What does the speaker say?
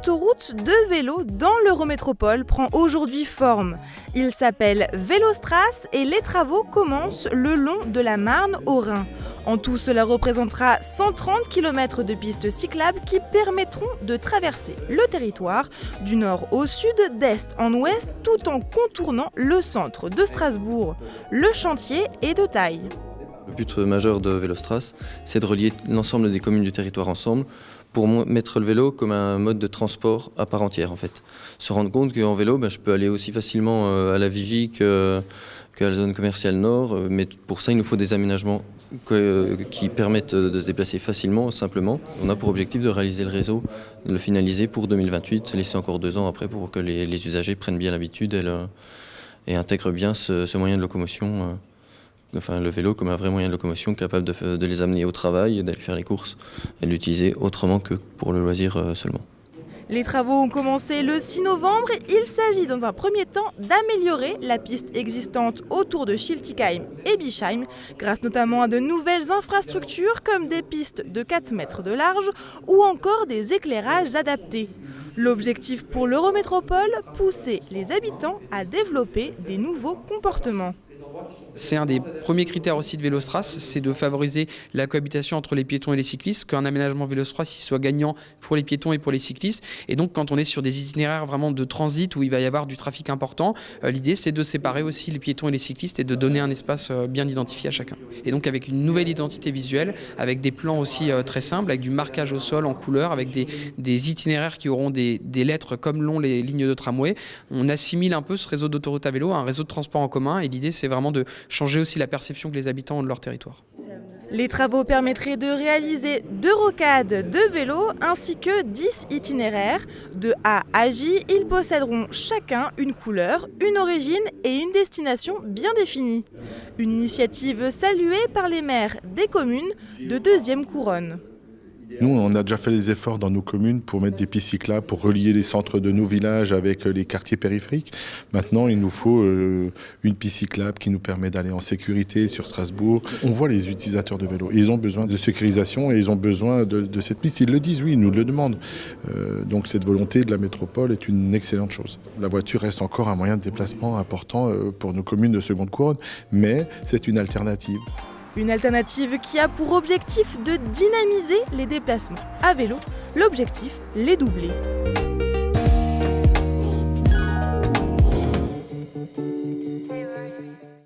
d'autoroute de vélo dans l'Eurométropole prend aujourd'hui forme. Il s'appelle Vélostrace et les travaux commencent le long de la Marne au Rhin. En tout, cela représentera 130 km de pistes cyclables qui permettront de traverser le territoire du nord au sud, d'est en ouest, tout en contournant le centre de Strasbourg. Le chantier est de taille. Le but majeur de Vélostrace, c'est de relier l'ensemble des communes du territoire ensemble pour mettre le vélo comme un mode de transport à part entière en fait. Se rendre compte qu'en vélo, je peux aller aussi facilement à la Vigie qu'à la zone commerciale nord, mais pour ça il nous faut des aménagements qui permettent de se déplacer facilement, simplement. On a pour objectif de réaliser le réseau, de le finaliser pour 2028, laisser encore 2 ans après pour que les usagers prennent bien l'habitude et intègrent bien ce moyen de locomotion. Enfin, le vélo comme un vrai moyen de locomotion capable de les amener au travail, d'aller faire les courses et de l'utiliser autrement que pour le loisir seulement. Les travaux ont commencé le 6 novembre. Il s'agit dans un premier temps d'améliorer la piste existante autour de Schiltigheim et Bischheim, grâce notamment à de nouvelles infrastructures comme des pistes de 4 mètres de large ou encore des éclairages adaptés. L'objectif pour l'Eurométropole, pousser les habitants à développer des nouveaux comportements. C'est un des premiers critères aussi de Vélostrace, c'est de favoriser la cohabitation entre les piétons et les cyclistes, qu'un aménagement Vélostrace soit gagnant pour les piétons et pour les cyclistes. Et donc quand on est sur des itinéraires vraiment de transit où il va y avoir du trafic important, l'idée c'est de séparer aussi les piétons et les cyclistes et de donner un espace bien identifié à chacun. Et donc avec une nouvelle identité visuelle, avec des plans aussi très simples, avec du marquage au sol en couleur, avec des itinéraires qui auront des lettres comme l'ont les lignes de tramway, on assimile un peu ce réseau d'autoroutes à vélo à un réseau de transport en commun et l'idée c'est vraiment de changer aussi la perception que les habitants ont de leur territoire. Les travaux permettraient de réaliser 2 rocades de vélo ainsi que 10 itinéraires. De A à J, ils posséderont chacun une couleur, une origine et une destination bien définie. Une initiative saluée par les maires des communes de deuxième couronne. Nous, on a déjà fait les efforts dans nos communes pour mettre des pistes cyclables, pour relier les centres de nos villages avec les quartiers périphériques. Maintenant, il nous faut une piste cyclable qui nous permet d'aller en sécurité sur Strasbourg. On voit les utilisateurs de vélo. Ils ont besoin de sécurisation et ils ont besoin de cette piste. Ils le disent, oui, ils nous le demandent. Donc cette volonté de la métropole est une excellente chose. La voiture reste encore un moyen de déplacement important pour nos communes de seconde couronne, mais c'est une alternative. Une alternative qui a pour objectif de dynamiser les déplacements à vélo. L'objectif, les doubler.